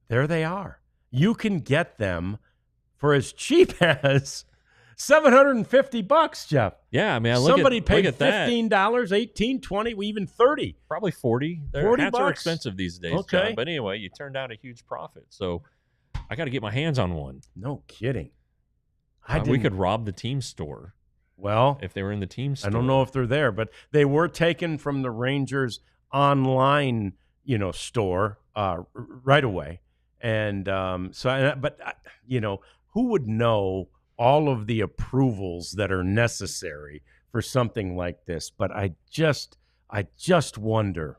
there they are. You can get them for as cheap as $750, Jeff. Yeah, I mean, somebody paid $15, $18, $20, even $30. Probably $40. Hats are expensive these days, okay. John. But anyway, you turned out a huge profit. So I got to get my hands on one. No kidding. We could rob the team store. Well, if they were in the team store. I don't know if they're there, but they were taken from the Rangers online, store right away. And who would know all of the approvals that are necessary for something like this? But I just wonder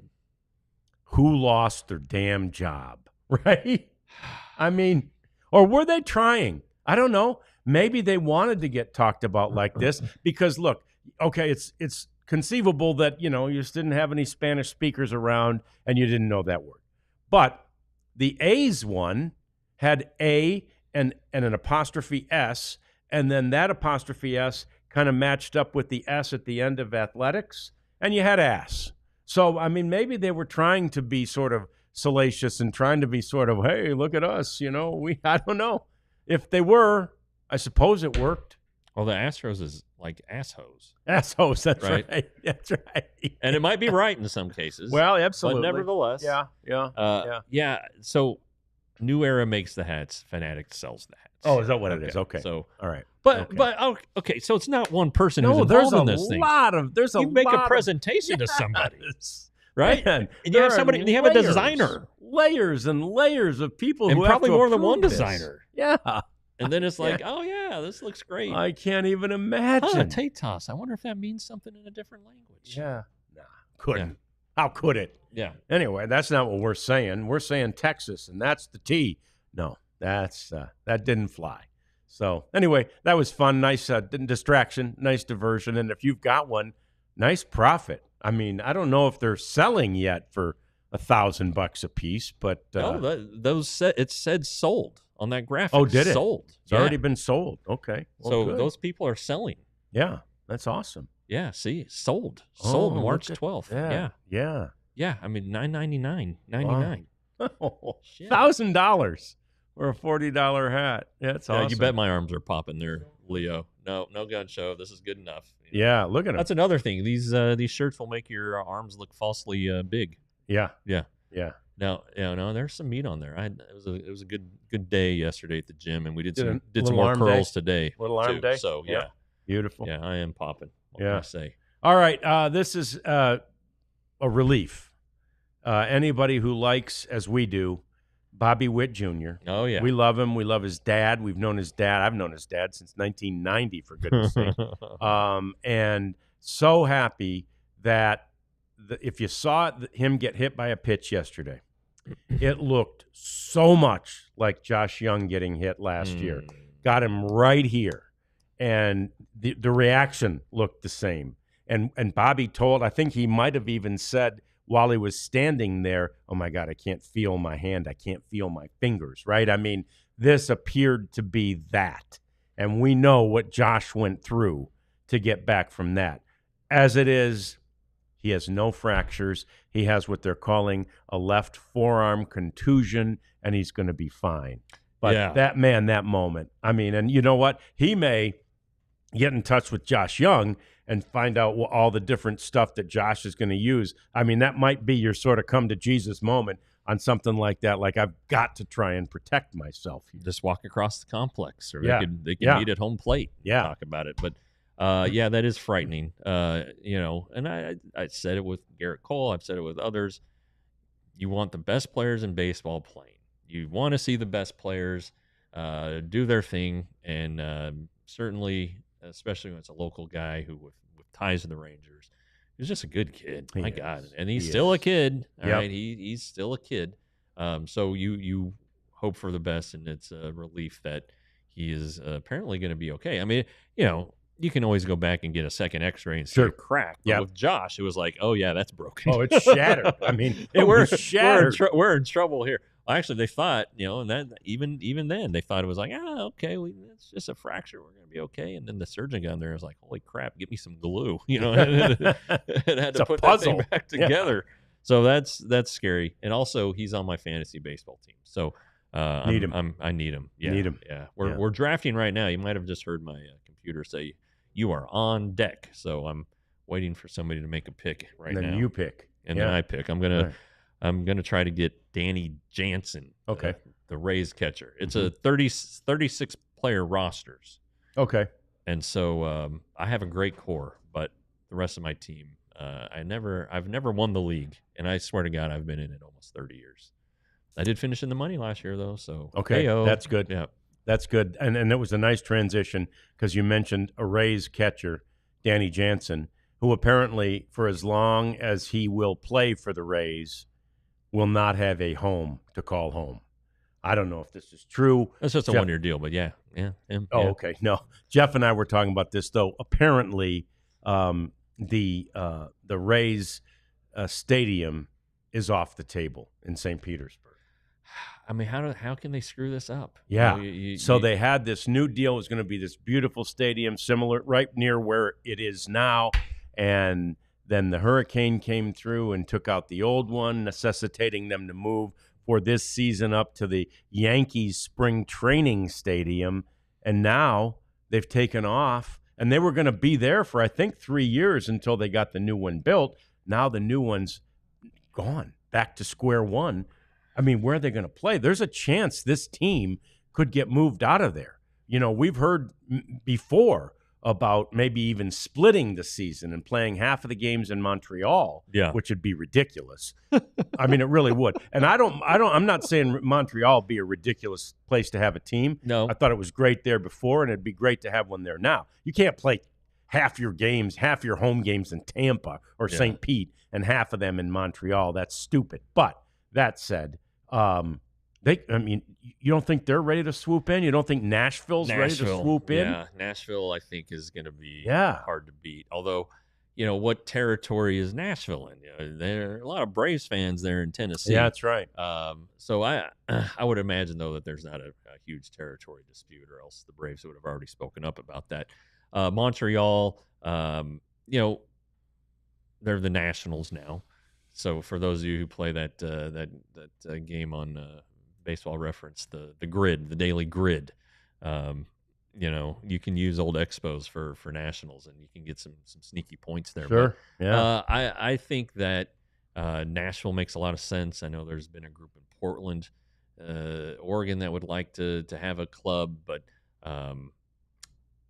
who lost their damn job, right? I mean, or were they trying? I don't know. Maybe they wanted to get talked about like this because, look, okay, it's conceivable that, you just didn't have any Spanish speakers around and you didn't know that word. But the A's one had A and an apostrophe S, and then that apostrophe S kind of matched up with the S at the end of athletics, and you had ass. So, I mean, maybe they were trying to be sort of salacious and trying to be sort of, hey, look at us, I don't know. If they were, I suppose it worked. Well, the Astros is like assholes. Assholes, that's right. That's right. And it might be right in some cases. Well, absolutely. But nevertheless. Yeah. So New Era makes the hats. Fanatic sells the hats. Oh, is that what it is? Okay. So, all right. But okay. So it's not one person who's involved in this thing. You make a presentation to somebody. Right? Man, and you have somebody, you have a designer. Layers and layers of people and who probably have to more than one this. Designer. Yeah. And then it's like, oh, yeah, this looks great. I can't even imagine. Tatos. I wonder if that means something in a different language. Yeah. Nah, couldn't. Yeah. How could it? Yeah. Anyway, that's not what we're saying. We're saying Texas, and that's the T. No, that didn't fly. So anyway, that was fun. Nice distraction, nice diversion. And if you've got one, nice profit. I mean, I don't know if they're selling yet for $1,000 a piece, but it said sold on that graphic. Oh, did it? Sold. It's already been sold. Okay. Well, so good. Those people are selling. Yeah, that's awesome. Yeah. See, sold March 12th. Yeah. I mean, $999.99. Wow. $1,000 for a $40 hat. Yeah, that's awesome. Yeah, you bet my arms are popping there, Leo. No gun show. This is good enough. Yeah, look at them. That's another thing. These shirts will make your arms look falsely big. Yeah. Now, there's some meat on there. It was a good day yesterday at the gym, and we did some more curls today. Little arm day. So yeah, beautiful. Yeah, I am popping. What can I say? All right, this is a relief. Anybody who likes, as we do, Bobby Witt Jr. Oh yeah, we love him. We love his dad. We've known his dad. I've known his dad since 1990. For goodness' sake, and so happy that if you saw him get hit by a pitch yesterday, it looked so much like Josh Young getting hit last year. Got him right here, and the reaction looked the same. And Bobby told, I think he might have even said while he was standing there, oh my God, I can't feel my hand. I can't feel my fingers, right? I mean, this appeared to be that. And we know what Josh went through to get back from that. As it is, he has no fractures. He has what they're calling a left forearm contusion, and he's going to be fine. But that moment, I mean, and you know what? He may get in touch with Josh Young and find out all the different stuff that Josh is going to use. I mean, that might be your sort of come to Jesus moment on something like that. Like, I've got to try and protect myself here. Just walk across the complex, or they could meet at home plate and talk about it. But that is frightening. And I said it with Garrett Cole. I've said it with others. You want the best players in baseball playing. You want to see the best players do their thing, and certainly, especially when it's a local guy who with ties to the Rangers, he's just a good kid. My God, and he's still a kid. All right, he's still a kid. So you hope for the best, and it's a relief that he is apparently going to be okay. I mean, you can always go back and get a second X-ray and see a crack. But with Josh, it was like, oh yeah, that's broken. Oh, it's shattered. I mean, it was shattered. We're in trouble here. Actually, they thought, and that even then they thought it was like, okay, it's just a fracture. We're gonna be okay. And then the surgeon got in there and was like, holy crap, get me some glue. And had to put that thing back together. So that's scary. And also, he's on my fantasy baseball team. So I need him. Yeah, need him. Yeah, we're drafting right now. You might have just heard my computer say you are on deck. So I'm waiting for somebody to make a pick right now. And then you pick. And then I pick. I'm gonna try to get Danny Jansen, the Rays catcher. It's a 36 player rosters. Okay. And so I have a great core, but the rest of my team, I've never won the league, and I swear to God, I've been in it almost 30 years. I did finish in the money last year though, so okay, that's good. Yeah. that's good. And it was a nice transition because you mentioned a Rays catcher, Danny Jansen, who apparently, for as long as he will play for the Rays, will not have a home to call home. I don't know if this is true. That's just a one-year deal, but yeah. Okay. No, Jeff and I were talking about this, though. Apparently, the Rays stadium is off the table in St. Petersburg. I mean, how can they screw this up? Yeah. They had this new deal. It was going to be this beautiful stadium, similar, right near where it is now. And then the hurricane came through and took out the old one, necessitating them to move for this season up to the Yankees spring training stadium. And now they've taken off. And they were going to be there for, I think, 3 years until they got the new one built. Now the new one's gone, back to square one. I mean, where are they going to play? There's a chance this team could get moved out of there. You know, we've heard before about maybe even splitting the season and playing half of the games in Montreal, which would be ridiculous. I mean, it really would. And I'm not saying Montreal would be a ridiculous place to have a team. No. I thought it was great there before, and it'd be great to have one there now. You can't play half your home games in Tampa or St. Pete and half of them in Montreal. That's stupid. But that said, you don't think they're ready to swoop in? You don't think Nashville's ready to swoop in? Yeah, Nashville, I think, is going to be hard to beat. Although, what territory is Nashville in? There are a lot of Braves fans there in Tennessee. Yeah, that's right. So I would imagine, though, that there's not a huge territory dispute, or else the Braves would have already spoken up about that. Montreal, they're the Nationals now. So for those of you who play that game on Baseball Reference, the grid, the daily grid, you can use old Expos for Nationals, and you can get some sneaky points there. Sure. But, I think that Nashville makes a lot of sense. I know there's been a group in Portland, Oregon, that would like to have a club, but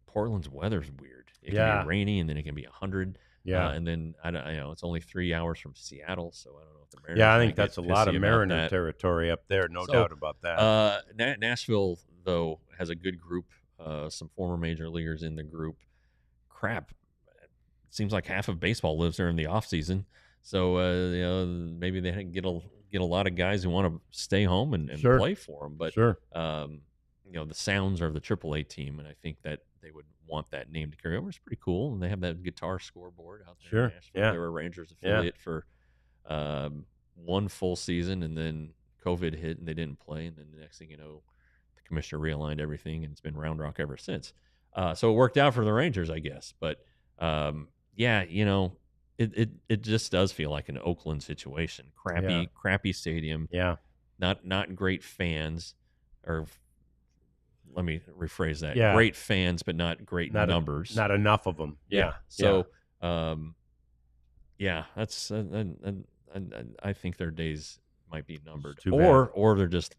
Portland's weather's weird. It can be rainy, and then it can be 100. Yeah, and then it's only 3 hours from Seattle, so I don't know if the Mariners. Yeah, I think that's a lot of Mariner territory up there, no doubt about that. Nashville, though, has a good group, some former major leaguers in the group. Crap, it seems like half of baseball lives there in the off season, so maybe they get a lot of guys who want to stay home and play for them. But the Sounds are the AAA team, and I think that they would want that name to carry over. It's pretty cool, and they have that guitar scoreboard out there in Nashville. Yeah. They were a Rangers affiliate for one full season, and then COVID hit, and they didn't play, and then the next thing you know, the commissioner realigned everything, and it's been Round Rock ever since. So it worked out for the Rangers, I guess. But it just does feel like an Oakland situation. Crappy stadium. Yeah. Not great fans, or let me rephrase that. Yeah. Great fans, but not great numbers. Not enough of them. Yeah. So, that's. I think their days might be numbered, or they're just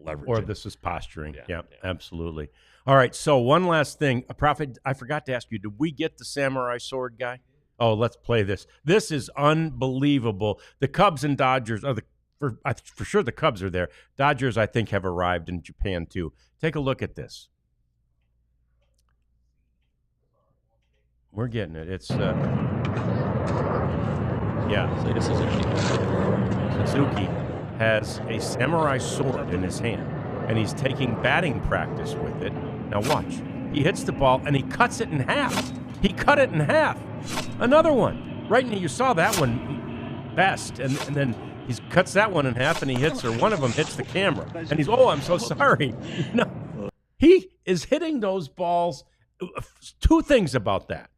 leveraging. Or this is posturing. Yeah, absolutely. All right. So one last thing, Prophet. I forgot to ask you. Did we get the samurai sword guy? Oh, let's play this. This is unbelievable. The Cubs and Dodgers are for sure the Cubs are there. Dodgers, I think, have arrived in Japan, too. Take a look at this. We're getting it. It's, Suzuki has a samurai sword in his hand, and he's taking batting practice with it. Now watch. He hits the ball, and he cuts it in half. He cut it in half. Another one. Right now, you saw that one best, and then he cuts that one in half, and he hits her. One of them hits the camera, and he's, I'm so sorry. No, he is hitting those balls. Two things about that.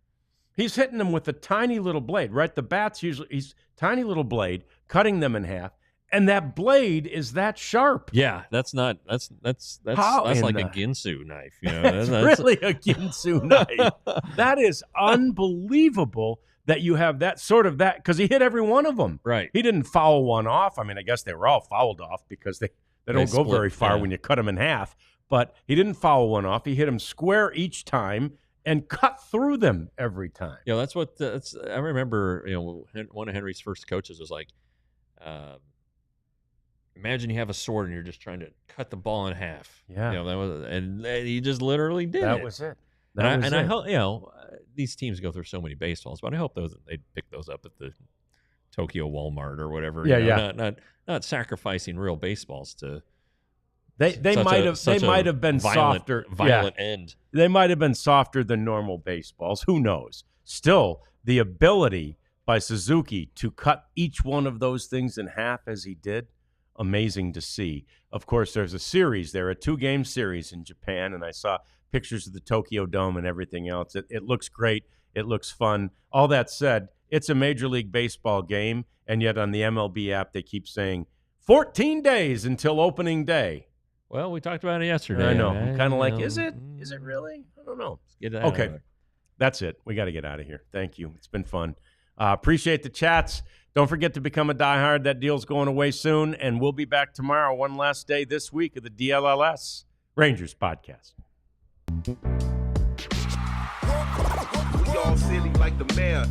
He's hitting them with a tiny little blade, right? The bats usually, he's tiny little blade, cutting them in half, and that blade is that sharp. Yeah, that's like a Ginsu knife. That's really a Ginsu knife. That is unbelievable. That you have that sort of that, because he hit every one of them. Right. He didn't foul one off. I mean, I guess they were all fouled off because they don't go very far when you cut them in half. But he didn't foul one off. He hit them square each time and cut through them every time. That's what I remember. One of Henry's first coaches was like, imagine you have a sword and you're just trying to cut the ball in half. Yeah. You know, and he just literally did That it. was it. I hope, you know, these teams go through so many baseballs, but I hope they pick those up at the Tokyo Walmart or whatever. Yeah, you know, not sacrificing real baseballs to. They might have been softer. Violent end. They might have been softer than normal baseballs. Who knows? Still, the ability by Suzuki to cut each one of those things in half as he did, amazing to see. Of course, there's a series there, a 2-game series in Japan, and I saw pictures of the Tokyo Dome and everything else. It looks great. It looks fun. All that said, it's a Major League Baseball game, and yet on the MLB app, they keep saying 14 days until opening day. Well, we talked about it yesterday. I know. I'm kind of like, is it? Is it really? I don't know. Okay. That's it. We got to get out of here. Thank you. It's been fun. Appreciate the chats. Don't forget to become a diehard. That deal's going away soon, and we'll be back tomorrow, one last day this week of the DLLS Rangers Podcast. We all silly like the mayor.